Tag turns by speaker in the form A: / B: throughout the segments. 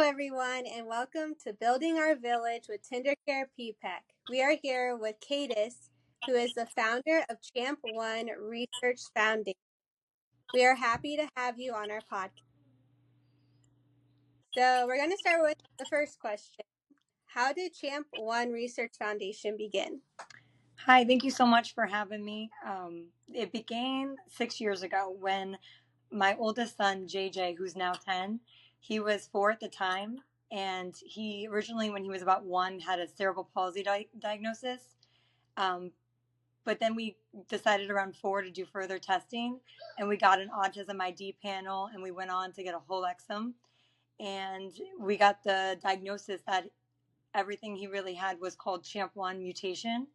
A: everyone, and welcome to Building Our Village with Tender Care PPEC. We are here with Cadis, who is the founder of Champ1 Research Foundation. We are happy to have you on our podcast. So we're going to start with the first question. How did Champ1 Research Foundation begin?
B: Hi, thank you so much for having me. It began 6 years ago when my oldest son, JJ, who's now 10, he was 4 at the time. And he originally, when he was about 1, had a cerebral palsy diagnosis. But then we decided around 4 to do further testing. And we got an autism ID panel, and we went on to get a whole exome. And we got the diagnosis that everything he really had was called Champ1 mutation.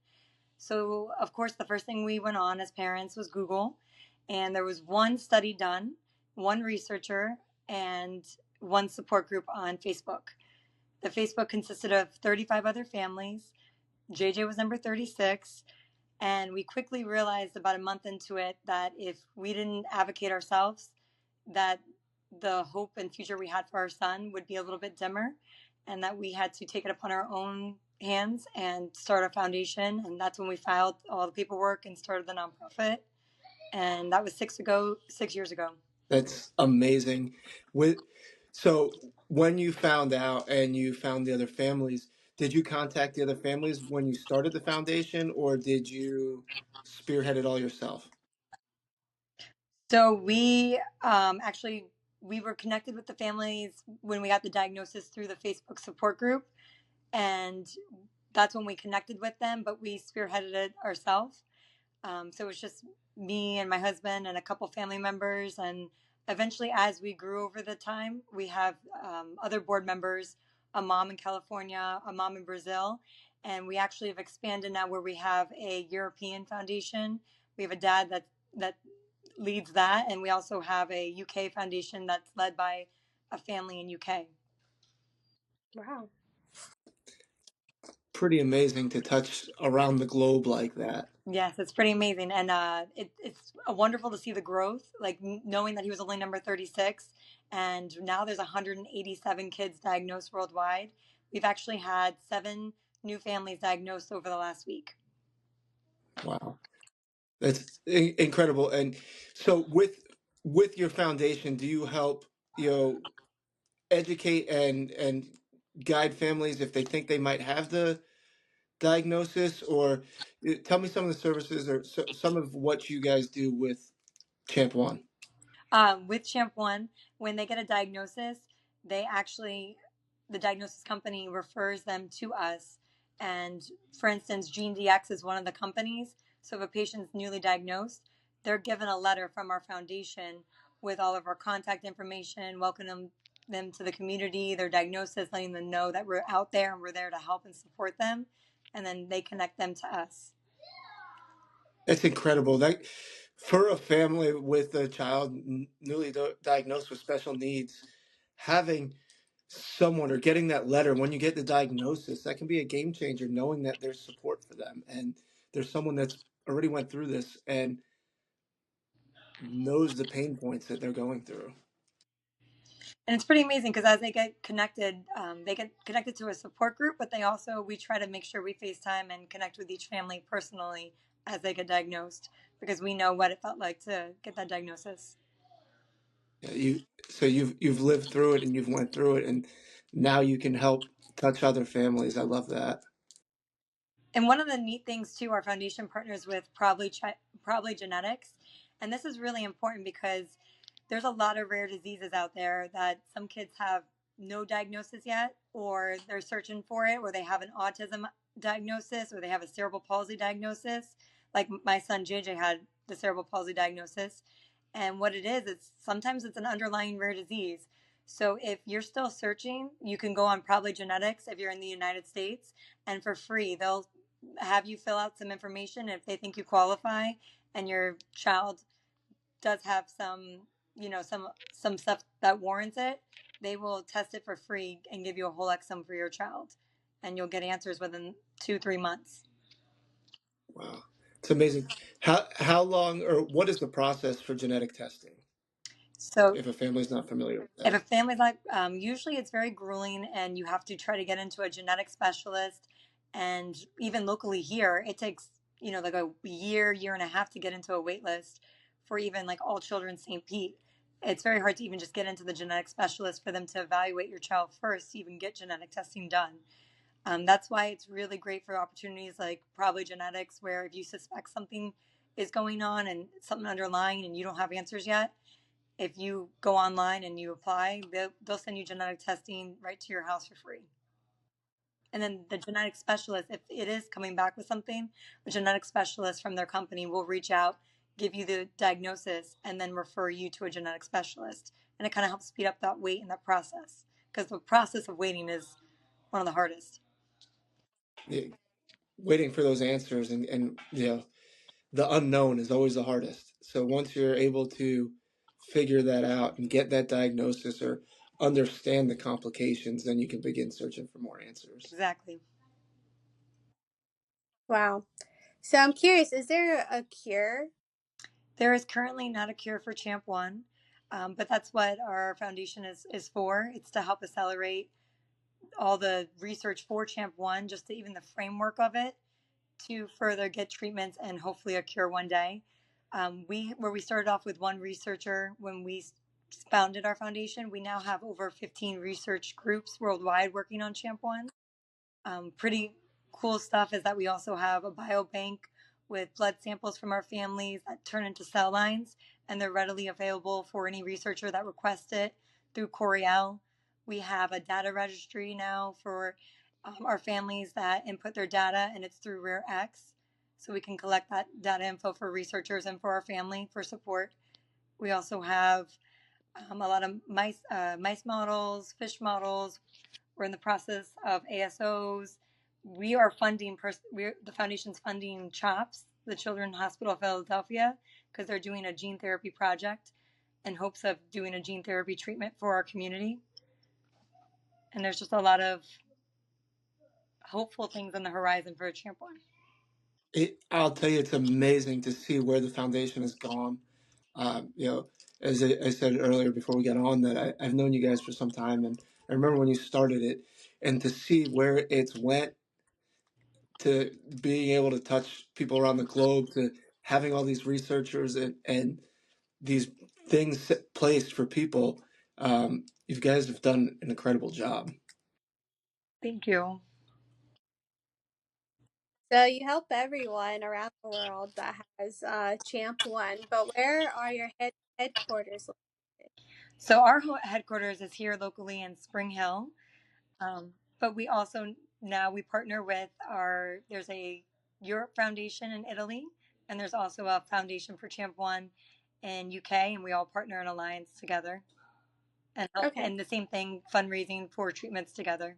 B: So, of course, the first thing we went on as parents was Google. And there was one study done, one researcher, and one support group on Facebook. The Facebook consisted of 35 other families. JJ was number 36. And we quickly realized about a month into it that if we didn't advocate ourselves, that the hope and future we had for our son would be a little bit dimmer, and that we had to take it upon our own hands and start a foundation. And that's when we filed all the paperwork and started the nonprofit. And that was 6 years ago.
C: That's amazing. So when you found out and you found the other families, did you contact the other families when you started the foundation, or did you spearhead it all yourself?
B: So we we were connected with the families when we got the diagnosis through the Facebook support group, and that's when we connected with them, but we spearheaded it ourselves. So it was just me and my husband and a couple family members. And eventually, as we grew over the time, we have other board members, a mom in California, a mom in Brazil. And we actually have expanded now where we have a European foundation. We have a dad that leads that. And we also have a UK foundation that's led by a family in UK.
A: Wow.
C: Pretty amazing to touch around the globe like that.
B: Yes, it's pretty amazing. And it's wonderful to see the growth, like knowing that he was only number 36. And now there's 187 kids diagnosed worldwide. We've actually had 7 new families diagnosed over the last week.
C: Wow. That's incredible. And so with your foundation, do you help, educate and guide families if they think they might have the diagnosis, or tell me some of the services or some of what you guys do with Champ1?
B: With Champ1, when they get a diagnosis, they actually, the diagnosis company refers them to us. And for instance, GeneDx is one of the companies. So if a patient's newly diagnosed, they're given a letter from our foundation with all of our contact information, welcoming them to the community, their diagnosis, letting them know that we're out there and we're there to help and support them. And then they connect them to us.
C: That's incredible. That for a family with a child newly diagnosed with special needs, having someone or getting that letter when you get the diagnosis, that can be a game changer, knowing that there's support for them and there's someone that's already went through this and knows the pain points that they're going through.
B: And it's pretty amazing because as they get connected to a support group, but we try to make sure we FaceTime and connect with each family personally as they get diagnosed, because we know what it felt like to get that diagnosis.
C: Yeah, you've lived through it and you've went through it, and now you can help touch other families. I love that.
B: And one of the neat things too, our foundation partners with Probably Genetics, and this is really important because there's a lot of rare diseases out there that some kids have no diagnosis yet, or they're searching for it, or they have an autism diagnosis, or they have a cerebral palsy diagnosis. Like my son JJ had the cerebral palsy diagnosis, and what it is, sometimes it's an underlying rare disease. So if you're still searching, you can go on Probably Genetics if you're in the United States, and for free they'll have you fill out some information. If they think you qualify and your child does have some, some stuff that warrants it, they will test it for free and give you a whole exome for your child, and you'll get answers within 2-3 months.
C: Wow, it's amazing. How long or what is the process for genetic testing?
B: So
C: if a family's not familiar with
B: if a
C: that.
B: family's like, usually it's very grueling, and you have to try to get into a genetic specialist. And even locally here, it takes, like a year and a half to get into a wait list for even like All Children's St. Pete. It's very hard to even just get into the genetic specialist for them to evaluate your child first to even get genetic testing done. That's why it's really great for opportunities like Probably Genetics, where if you suspect something is going on and something underlying and you don't have answers yet, if you go online and you apply, they'll send you genetic testing right to your house for free. And then the genetic specialist, if it is coming back with something, the genetic specialist from their company will reach out, give you the diagnosis, and then refer you to a genetic specialist. And it kind of helps speed up that wait and that process, because the process of waiting is one of the hardest.
C: Yeah, waiting for those answers, and the unknown is always the hardest. So once you're able to figure that out and get that diagnosis or understand the complications, then you can begin searching for more answers.
B: Exactly.
A: Wow. So I'm curious, is there a cure?
B: There is currently not a cure for Champ1, but that's what our foundation is for. It's to help accelerate all the research for Champ1, just to even the framework of it, to further get treatments and hopefully a cure one day. Where we started off with one researcher when we founded our foundation, we now have over 15 research groups worldwide working on Champ1. Pretty cool stuff is that we also have a biobank with blood samples from our families that turn into cell lines, and they're readily available for any researcher that requests it through Coriell. We have a data registry now for our families that input their data, and it's through RareX. So we can collect that data info for researchers and for our family for support. We also have a lot of mice models, fish models. We're in the process of ASOs. We are funding, the foundation's funding CHOPS, the Children's Hospital of Philadelphia, because they're doing a gene therapy project in hopes of doing a gene therapy treatment for our community. And there's just a lot of hopeful things on the horizon for Champ1.
C: I'll tell you, it's amazing to see where the foundation has gone. As I said earlier before we got on, that I've known you guys for some time, and I remember when you started it, and to see where it's went, to being able to touch people around the globe, to having all these researchers and these things placed for people. You guys have done an incredible job.
B: Thank you.
A: So you help everyone around the world that has Champ1, but where are your headquarters located?
B: So our headquarters is here locally in Spring Hill. But we also now we partner with there's a Europe Foundation in Italy, and there's also a foundation for Champ1 in UK, and we all partner in alliance together and help.
A: Okay.
B: And the same thing, fundraising for treatments together.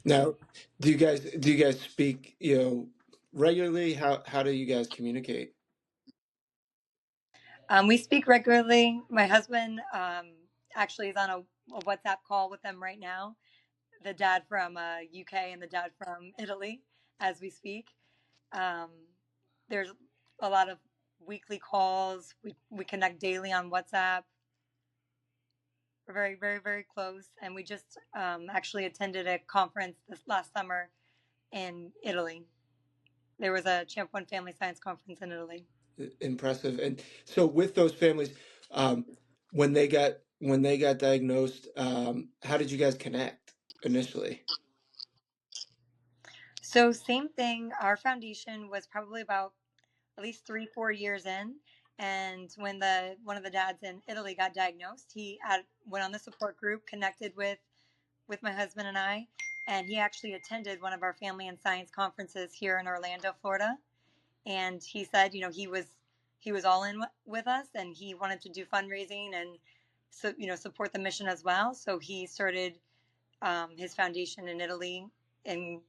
C: Now, do you guys speak, regularly? How do you guys communicate?
B: We speak regularly. My husband actually is on a WhatsApp call with them right now. The dad from UK and the dad from Italy, as we speak. Um, there's a lot of weekly calls. We connect daily on WhatsApp. We're very, very, very close. And we just actually attended a conference this last summer in Italy. There was a Champ1 Family Science Conference in Italy.
C: Impressive. And so with those families, um, when they got diagnosed, how did you guys connect initially?
B: So same thing. Our foundation was probably about at least 3-4 years in, and when the one of the dads in Italy got diagnosed, went on the support group, connected with my husband and I, and he actually attended one of our family and science conferences here in Orlando, Florida. And he said, he was all in with us, and he wanted to do fundraising and so support the mission as well. So he started his foundation in Italy in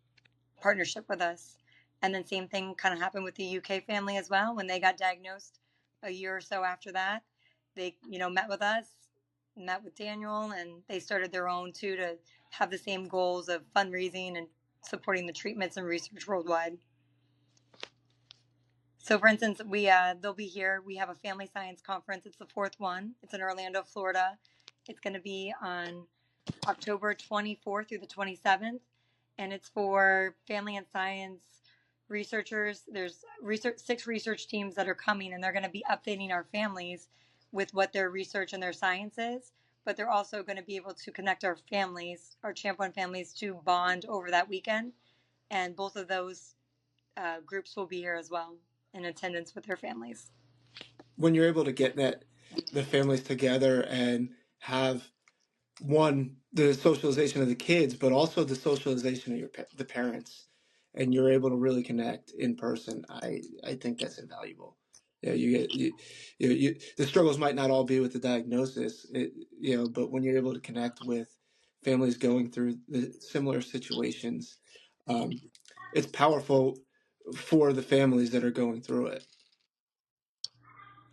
B: partnership with us. And then same thing kind of happened with the UK family as well. When they got diagnosed a year or so after that, they met with us, met with Daniel, and they started their own too, to have the same goals of fundraising and supporting the treatments and research worldwide. So, for instance, they'll be here. We have a family science conference. It's the fourth one. It's in Orlando, Florida. It's going to be on October 24th through the 27th, and it's for family and science researchers. There's six research teams that are coming, and they're going to be updating our families with what their research and their science is. But they're also going to be able to connect our families, our Champ1 families, to bond over that weekend. And both of those groups will be here as well in attendance with their families.
C: When you're able to get the families together and have the socialization of the kids, but also the socialization of the parents, and you're able to really connect in person, I think that's invaluable. Yeah, the struggles might not all be with the diagnosis, but when you're able to connect with families going through the similar situations, um, it's powerful for the families that are going through it.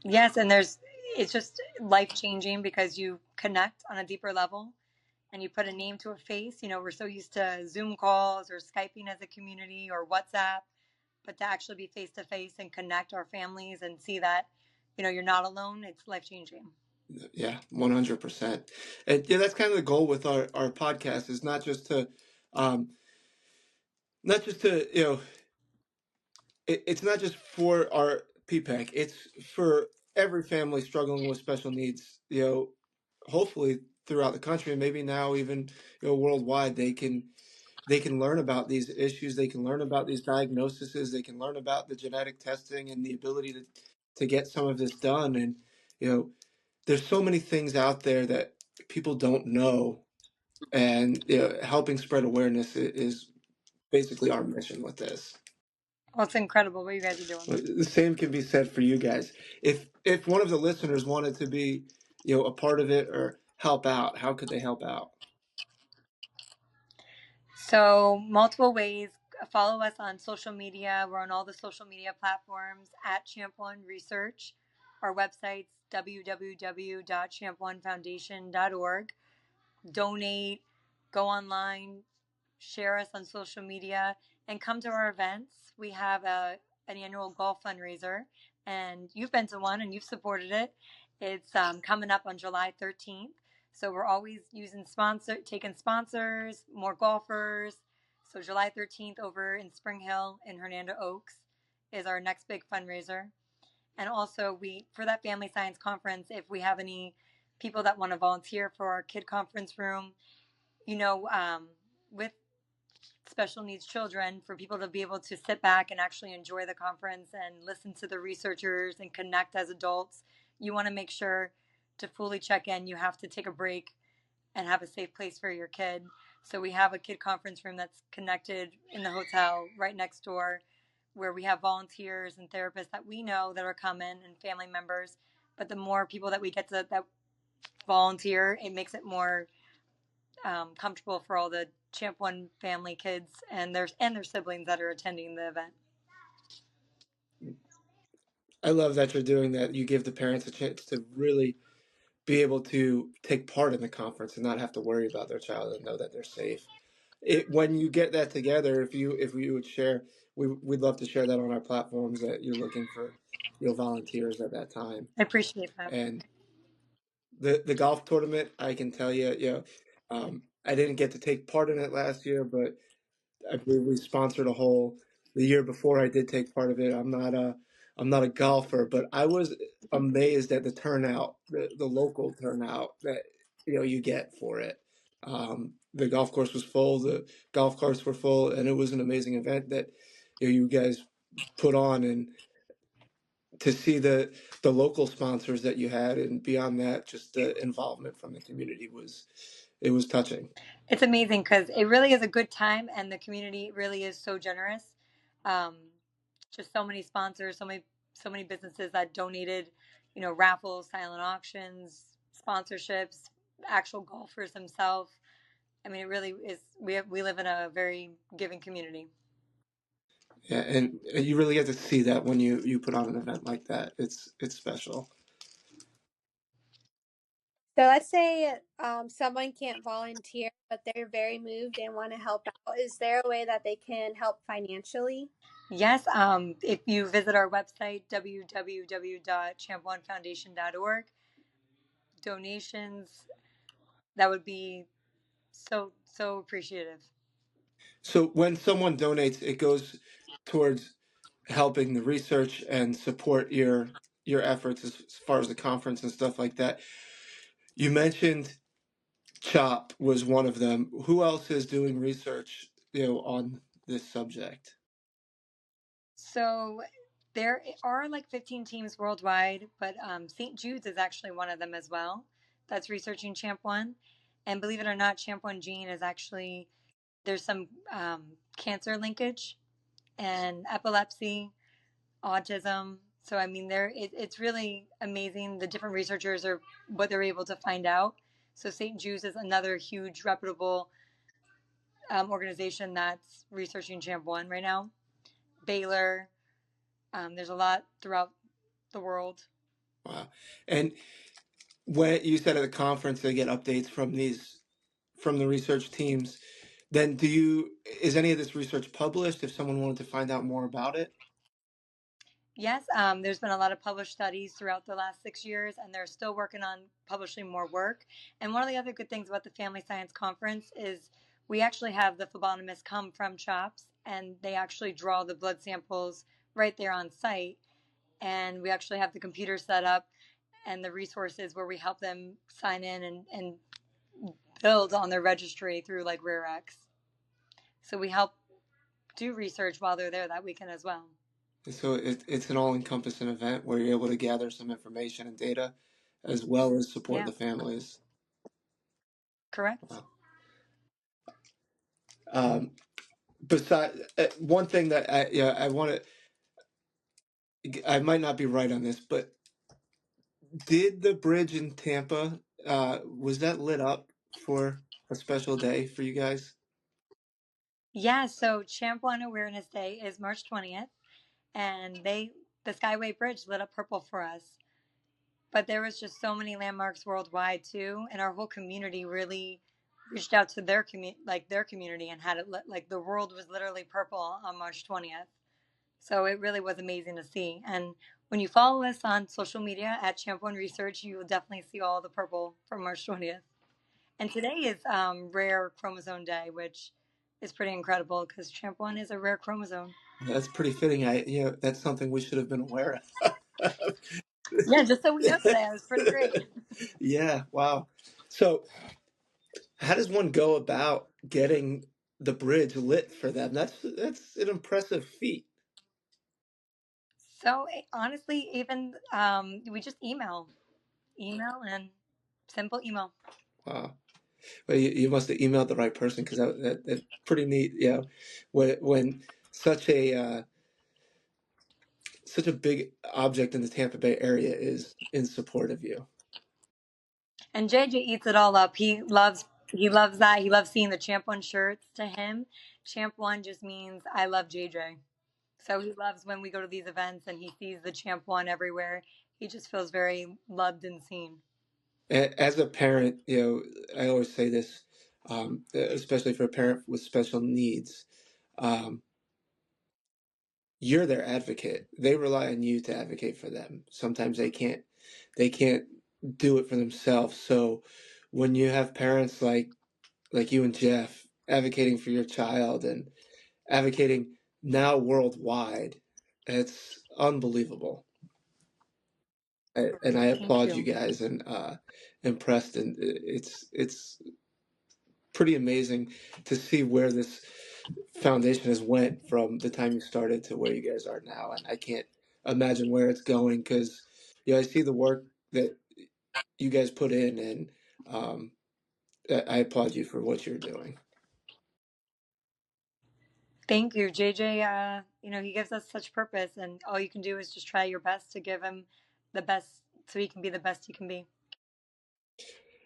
B: Yes, and it's just life changing because you connect on a deeper level and you put a name to a face. We're so used to Zoom calls or Skyping as a community or WhatsApp, but to actually be face to face and connect our families and see that, you're not alone, it's life changing.
C: Yeah, 100%. And yeah, that's kind of the goal with our podcast is um, not just to, it's not just for our PPEC, it's for every family struggling with special needs, hopefully throughout the country and maybe now even, worldwide, they can learn about these issues, they can learn about these diagnoses, they can learn about the genetic testing and the ability to get some of this done. And, there's so many things out there that people don't know, and helping spread awareness is basically our mission with this.
B: Well, it's incredible what you guys are doing.
C: The same can be said for you guys. If one of the listeners wanted to be, a part of it or help out, how could they help out?
B: So, multiple ways. Follow us on social media. We're on all the social media platforms at Champ1 Research. Our website's www.champ1foundation.org. Donate, go online, share us on social media, and come to our events. We have an annual golf fundraiser, and you've been to one and you've supported it. It's coming up on July 13th. So we're always taking sponsors, more golfers. So July 13th over in Spring Hill in Hernando Oaks is our next big fundraiser. And also for that family science conference, if we have any people that want to volunteer for our kid conference room, with special needs children, for people to be able to sit back and actually enjoy the conference and listen to the researchers and connect as adults, you want to make sure to fully check in. You have to take a break and have a safe place for your kid. So we have a kid conference room that's connected in the hotel right next door, where we have volunteers and therapists that we know that are coming and family members. But the more people that we get that volunteer, it makes it more comfortable for all the Champ1 family kids and their siblings that are attending the event.
C: I love that you're doing that. You give the parents a chance to really be able to take part in the conference and not have to worry about their child and know that they're safe. When you get that together, if you would share, we'd love to share that on our platforms that you're looking for, volunteers at that time.
B: I appreciate that.
C: And the golf tournament, I can tell you, I didn't get to take part in it last year, but I believe we sponsored a hole the year before. I did take part of it. I'm not a golfer, but I was amazed at the turnout, the local turnout that you get for it. The golf course was full, the golf carts were full, and it was an amazing event that you guys put on. And to see the local sponsors that you had, and beyond that, just the involvement from the community was touching.
B: It's amazing because it really is a good time, and the community really is so generous. Um, just so many sponsors, so many businesses that donated, raffles, silent auctions, sponsorships, actual golfers themselves. I mean, it really is. We live in a very giving community.
C: Yeah, and you really get to see that when you put on an event like that. It's special.
A: So let's say someone can't volunteer, but they're very moved and want to help out. Is there a way that they can help financially?
B: Yes, if you visit our website, www.champ1foundation.org, donations, that would be so appreciative.
C: So when someone donates, it goes towards helping the research and support your efforts as far as the conference and stuff like that. You mentioned CHOP was one of them. Who else is doing research, on this subject?
B: So there are like 15 teams worldwide, but St. Jude's is actually one of them as well that's researching Champ1. And believe it or not, Champ1 gene is actually, there's some cancer linkage and epilepsy, autism. So, I mean, it's really amazing the different researchers are what they're able to find out. So, St. Jude's is another huge, reputable organization that's researching Champ1 right now. Baylor, there's a lot throughout the world.
C: Wow. And when you said at the conference they get updates from the research teams, then is any of this research published if someone wanted to find out more about it?
B: Yes, there's been a lot of published studies throughout the last 6 years, and they're still working on publishing more work. And one of the other good things about the Family Science Conference is we actually have the phlebotomists come from CHOPS, and they actually draw the blood samples right there on site. And we actually have the computer set up and the resources where we help them sign in and build on their registry through like RareX. So we help do research while they're there that weekend as well.
C: So it's an all-encompassing event where you're able to gather some information and data as well as support
B: Yeah,
C: the families.
B: correct.
C: Wow. Besides, one thing that I want to, I might not be right on this, but did the bridge in Tampa, was that lit up for a special day for you guys?
B: Yeah, so Champ1 Awareness Day is March 20th, and the Skyway Bridge lit up purple for us. But there was just so many landmarks worldwide too, and our whole community really reached out to their community and had it lit, like the world was literally purple on March 20th. So it really was amazing to see. And when you follow us on social media at Champ1 Research, you will definitely see all the purple from March 20th. And today is Rare Chromosome Day, which is pretty incredible because Champ1 is a rare chromosome.
C: That's pretty fitting. That's something we should have been aware of.
B: Yeah, just so we know today, it was pretty great.
C: Yeah, wow. So, how does one go about getting the bridge lit for them? That's an impressive feat.
B: So honestly, even we just email and simple email.
C: Wow. Well, you must have emailed the right person because that's pretty neat. When such a big object in the Tampa Bay area is in support of you.
B: And JJ eats it all up. He loves that. He loves seeing the Champ1 shirts. To him, Champ1 just means I love JJ. So he loves when we go to these events and he sees the Champ1 everywhere. He just feels very loved and seen.
C: As a parent, I always say this, especially for a parent with special needs. Um, you're their advocate. They rely on you to advocate for them. Sometimes they can't do it for themselves. So when you have parents like you and Jeff advocating for your child and advocating now worldwide, it's unbelievable. And I
B: Thank
C: applaud you
B: you.
C: guys and impressed, and it's pretty amazing to see where this foundation has went from the time you started to where you guys are now, and I can't imagine where it's going because I see the work that you guys put in, and um, I applaud you for what you're doing.
B: Thank you, JJ. He gives us such purpose, and all you can do is just try your best to give him the best so he can be the best he can be.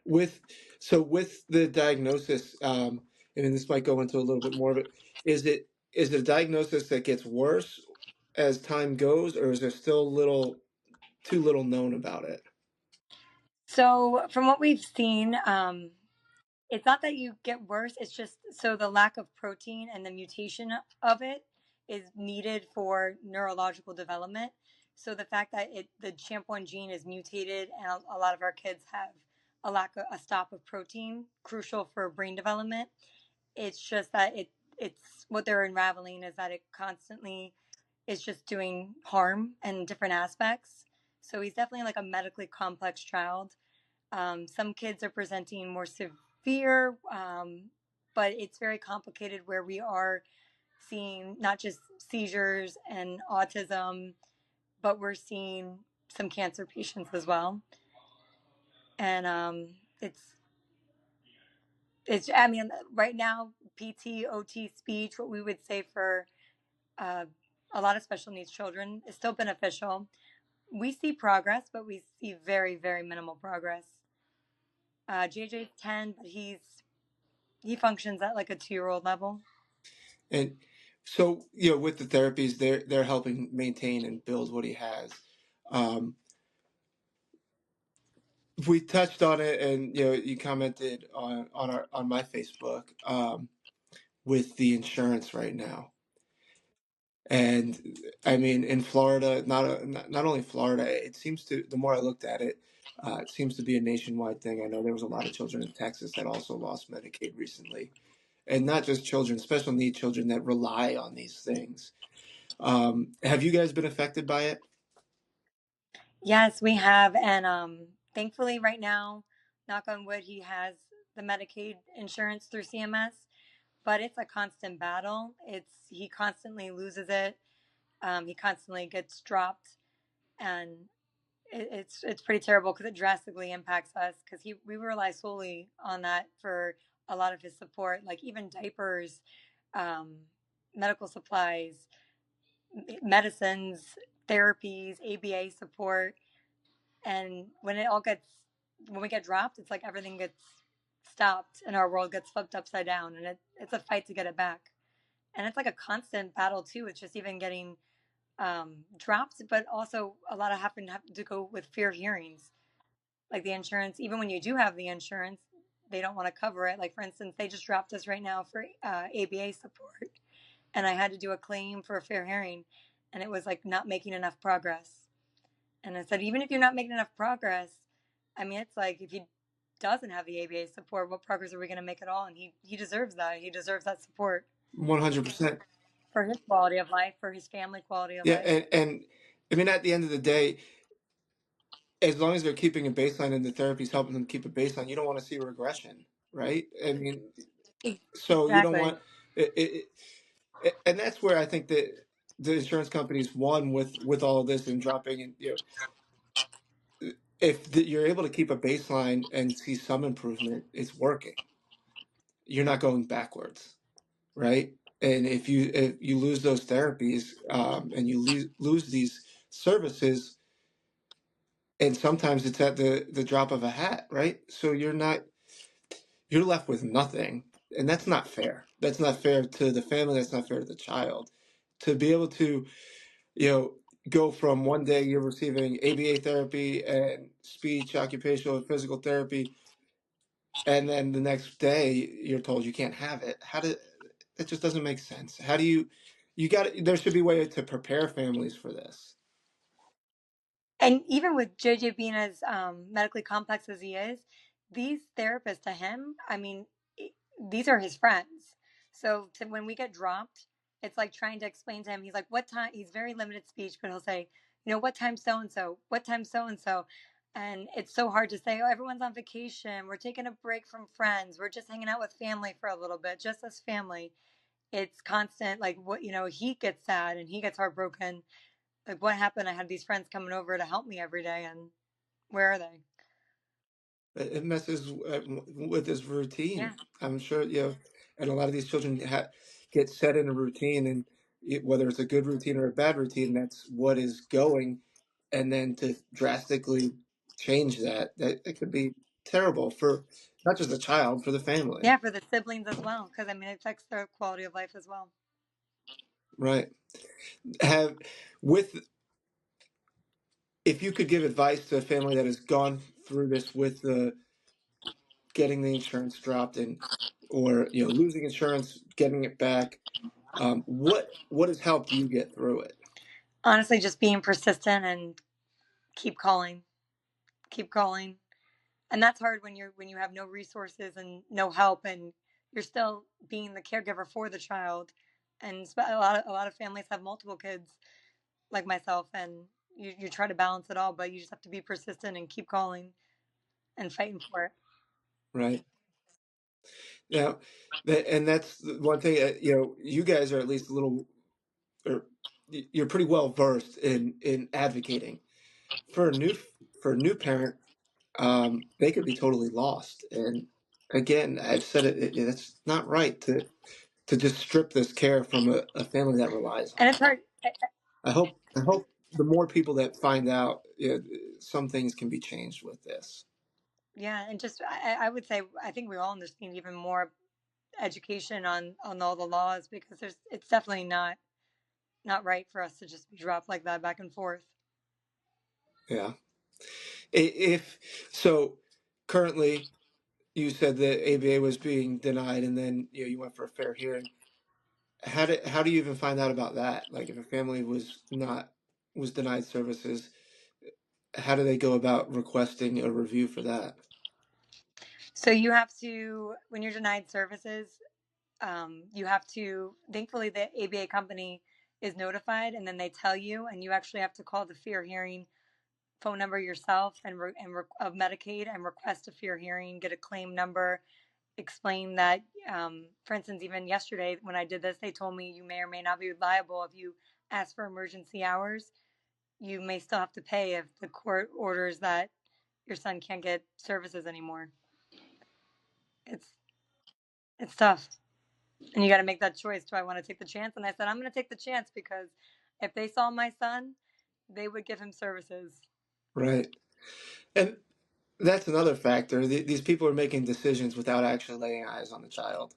C: With the diagnosis, and this might go into a little bit more of it. Is it a diagnosis that gets worse as time goes, or is there still too little known about it?
B: So from what we've seen, it's not that you get worse. It's just so the lack of protein and the mutation of it is needed for neurological development. So the fact that the Champ1 gene is mutated and a lot of our kids have a stop of protein, crucial for brain development. It's just that it's what they're unraveling is that it constantly is just doing harm in different aspects. So he's definitely like a medically complex child. Some kids are presenting more severe, but it's very complicated where we are seeing not just seizures and autism, but we're seeing some cancer patients as well. And it's I mean right now PT, OT, speech, what we would say for uh, a lot of special needs children is still beneficial. We see progress, but we see very, very minimal progress. JJ's 10, but he functions at like a 2-year old level.
C: And so, with the therapies, they're helping maintain and build what he has. Um, we touched on it, and you commented on my Facebook, with the insurance right now. And I mean, in Florida, not only Florida, it seems to, the more I looked at it, it seems to be a nationwide thing. I know there was a lot of children in Texas that also lost Medicaid recently, and not just children, special need children that rely on these things. Have you guys been affected by it?
B: Yes, we have. And thankfully, right now, knock on wood, he has the Medicaid insurance through CMS, but it's a constant battle. He constantly loses it. He constantly gets dropped. And it's pretty terrible because it drastically impacts us because we rely solely on that for a lot of his support, like even diapers, um, medical supplies, medicines, therapies, ABA support. And when we get dropped, it's like everything gets stopped and our world gets flipped upside down, and it's a fight to get it back. And it's like a constant battle too. It's just even getting dropped, but also a lot of have to go with fear hearings. Like the insurance, even when you do have the insurance, they don't want to cover it. Like for instance, they just dropped us right now for ABA support, and I had to do a claim for a fair hearing, and it was like not making enough progress. And I said, even if you're not making enough progress, I mean, it's like if he doesn't have the ABA support, what progress are we going to make at all? And he deserves that. He deserves that support
C: 100%.
B: for his quality of life, for his family quality of
C: Yeah,
B: life.
C: and I mean, at the end of the day, as long as they're keeping a baseline and the therapy's helping them keep a baseline, you don't want to see regression, right? I mean, so you don't
B: Exactly.
C: want and that's where I think that the insurance companies won with all of this and dropping, and if you're able to keep a baseline and see some improvement, it's working. You're not going backwards, right? And if you lose those therapies, and you lose these services, and sometimes it's at the drop of a hat, right? So you're left with nothing, and that's not fair. That's not fair to the family. That's not fair to the child. To be able to, you know, go from one day you're receiving ABA therapy and speech, occupational, and physical therapy, and then the next day you're told you can't have it. It just doesn't make sense. How do you got there should be a way to prepare families for this.
B: And even with JJ being as medically complex as he is, these therapists to him, I mean, these are his friends. So when we get dropped, it's like trying to explain to him. He's like, "What time?" He's very limited speech, but he'll say, "What time so and so? What time so and so?" And it's so hard to say, "Oh, everyone's on vacation. We're taking a break from friends. We're just hanging out with family for a little bit, just as family." It's constant, like he gets sad and he gets heartbroken, like what happened. I had these friends coming over to help me every day, and where are they?
C: It messes with his
B: Yeah.
C: routine. I'm sure, and a lot of these children get set in a routine, and whether it's a good routine or a bad routine, that's what is going. And then to drastically change that it could be terrible for not just the child, for the family.
B: Yeah, for the siblings as well, because I mean it affects their quality of life as well.
C: Right. Have with If you could give advice to a family that has gone through this with the getting the insurance dropped and or losing insurance, getting it back. What has helped you get through it?
B: Honestly, just being persistent and keep calling, keep calling. And that's hard when you have no resources and no help, and you're still being the caregiver for the child. And a lot of families have multiple kids like myself, and you try to balance it all, but you just have to be persistent and keep calling and fighting for it.
C: Right now, and that's the one thing. You guys are at least a little, or you're pretty well versed in advocating for a new parent. They could be totally lost, and again, I've said it's not right to just strip this care from a family that relies
B: And
C: on
B: it's
C: it.
B: hard.
C: I hope the more people that find out, some things can be changed with this.
B: Yeah, and just I would say I think we all just need even more education on all the laws, because it's definitely not right for us to just be dropped like that back and forth.
C: Yeah. If so, currently you said that ABA was being denied, and then you went for a fair hearing. How do you even find out about that? Like, if a family was denied services, how do they go about requesting a review for that?
B: So you have to, when you're denied services, you have to, thankfully the ABA company is notified, and then they tell you, and you actually have to call the fair hearing phone number yourself of Medicaid, and request a fair hearing, get a claim number, explain that, for instance, even yesterday when I did this, they told me you may or may not be liable if you ask for emergency hours. You may still have to pay if the court orders that your son can't get services anymore. It's it's tough, and you got to make that choice. Do I want to take the chance? And I said I'm going to take the chance, because if they saw my son, they would give him services.
C: Right. And that's another factor. These people are making decisions without actually laying eyes on the child.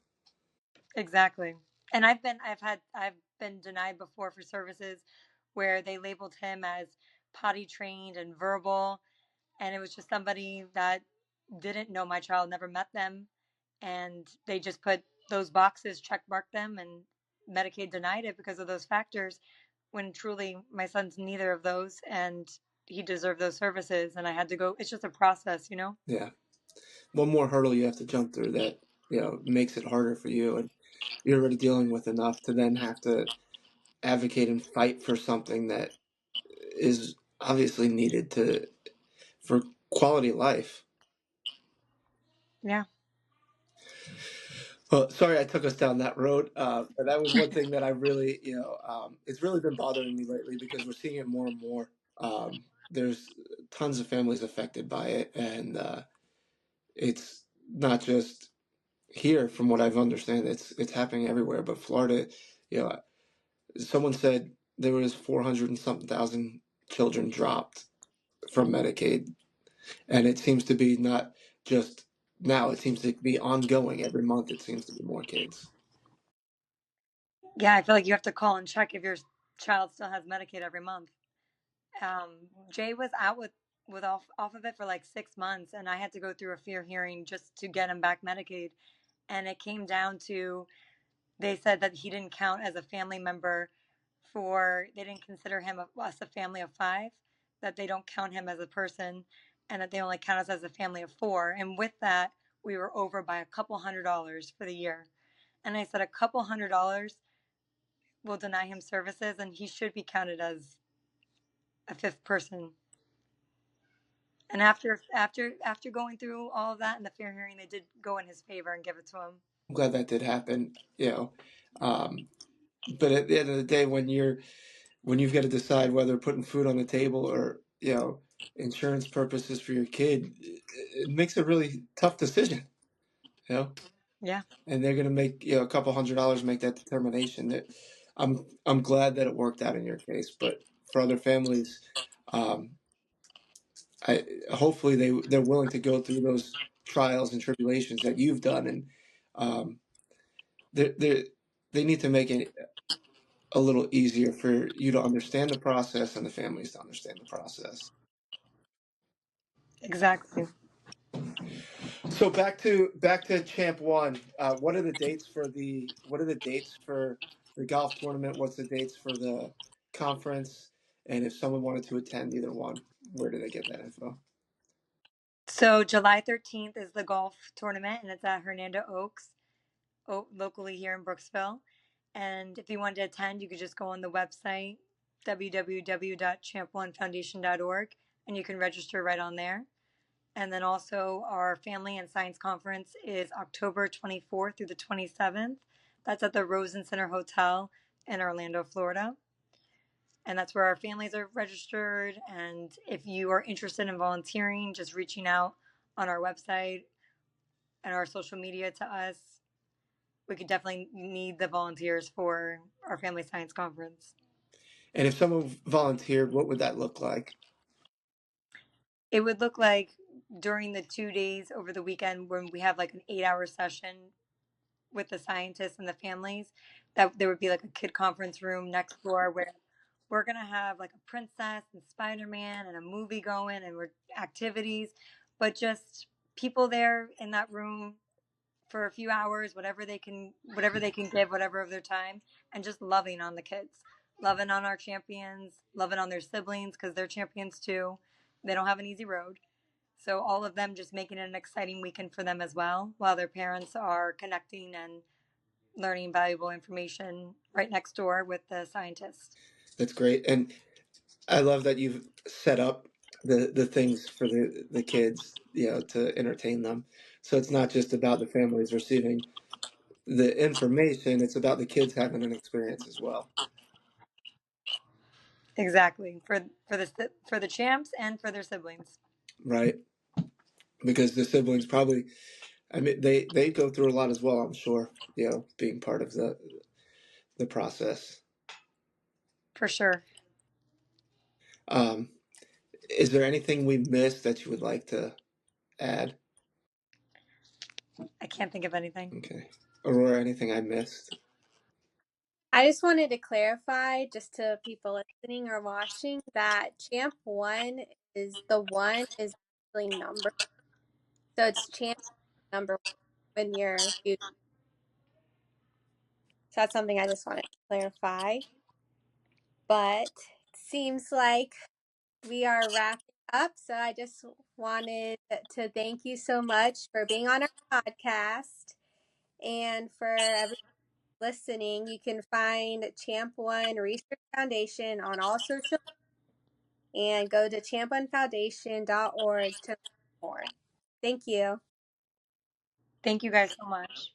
B: Exactly. And I've been denied before for services where they labeled him as potty trained and verbal, and it was just somebody that didn't know my child, never met them, and they just put those boxes, check mark them, and Medicaid denied it because of those factors, when truly my son's neither of those, and he deserved those services, and I had to go. It's just a process.
C: Yeah. One more hurdle you have to jump through that makes it harder for you, and you're already dealing with enough to then have to advocate and fight for something that is obviously needed to for quality of life.
B: Yeah.
C: Well, sorry I took us down that road, but that was one thing that I really, it's really been bothering me lately because we're seeing it more and more. There's tons of families affected by it, and it's not just here, from what I've understand. It's happening everywhere. But Florida, you know, someone said there was 400 and something thousand children dropped from Medicaid, and it seems to be not just now. It seems to be ongoing. Every month, it seems to be more kids.
B: Yeah, I feel like you have to call and check if your child still has Medicaid every month. Jay was out with off of it for like 6 months, and I had to go through a fair hearing just to get him back Medicaid. And it came down to, they said that he didn't count as a family member, for they didn't consider him us a family of five, that they don't count him as a person, and that they only count us as a family of four. And with that, we were over by a couple $100s for the year. And I said a couple $100 will deny him services, and he should be counted as a fifth person. And after going through all of that in the fair hearing, they did go in his favor and give it to him.
C: I'm glad that did happen. Um, but at the end of the day, when you've got to decide whether putting food on the table or insurance purposes for your kid, it makes a really tough decision. You know,
B: Yeah.
C: and they're going to make a couple $100 make that determination. That I'm glad that it worked out in your case, but for other families, um, I hopefully they're willing to go through those trials and tribulations that you've done, and um, they they need to make it a little easier for you to understand the process and the families to understand the process.
B: Exactly.
C: So back to Champ 1. What are the dates for the golf tournament? What's the dates for the conference? And if someone wanted to attend either one, where do they get that info?
B: So July 13th is the golf tournament, and it's at Hernando Oaks, locally here in Brooksville. And if you wanted to attend, you could just go on the website www.champ1foundation.org, and you can register right on there. And then also our Family and Science Conference is October 24th through the 27th. That's at the Rosen Center Hotel in Orlando, Florida. And that's where our families are registered. And if you are interested in volunteering, just reaching out on our website and our social media to us. We could definitely need the volunteers for our Family Science Conference.
C: And if someone volunteered, what would that look like?
B: It would look like during the 2 days over the weekend when we have like an 8 hour session with the scientists and the families, that there would be like a kid conference room next door where we're going to have like a princess and Spider-Man and a movie going and we're activities, but just people there in that room for a few hours, whatever they can give, whatever of their time, and just loving on the kids, loving on our champions, loving on their siblings because they're champions too. They don't have an easy road. So all of them just making it an exciting weekend for them as well, while their parents are connecting and learning valuable information right next door with the scientists.
C: That's great. And I love that you've set up the things for the kids, to entertain them. So it's not just about the families receiving the information, it's about the kids having an experience as well.
B: Exactly, for the champs and for their siblings.
C: Right? Because the siblings probably, I mean, they go through a lot as well, I'm sure, being part of the process.
B: For sure.
C: Um, is there anything we missed that you would like to add?
B: I can't think of anything.
C: Okay. Aurora, anything I missed?
A: I just wanted to clarify, just to people listening or watching, that Champ 1 is actually number. So it's champ number when you're shooting. So that's something I just wanted to clarify. But it seems like we are wrapping up. So I just wanted to thank you so much for being on our podcast. And for everyone listening, you can find Champ 1 Research Foundation on all social and go to champ1foundation.org to learn more. Thank you.
B: Thank you guys so much.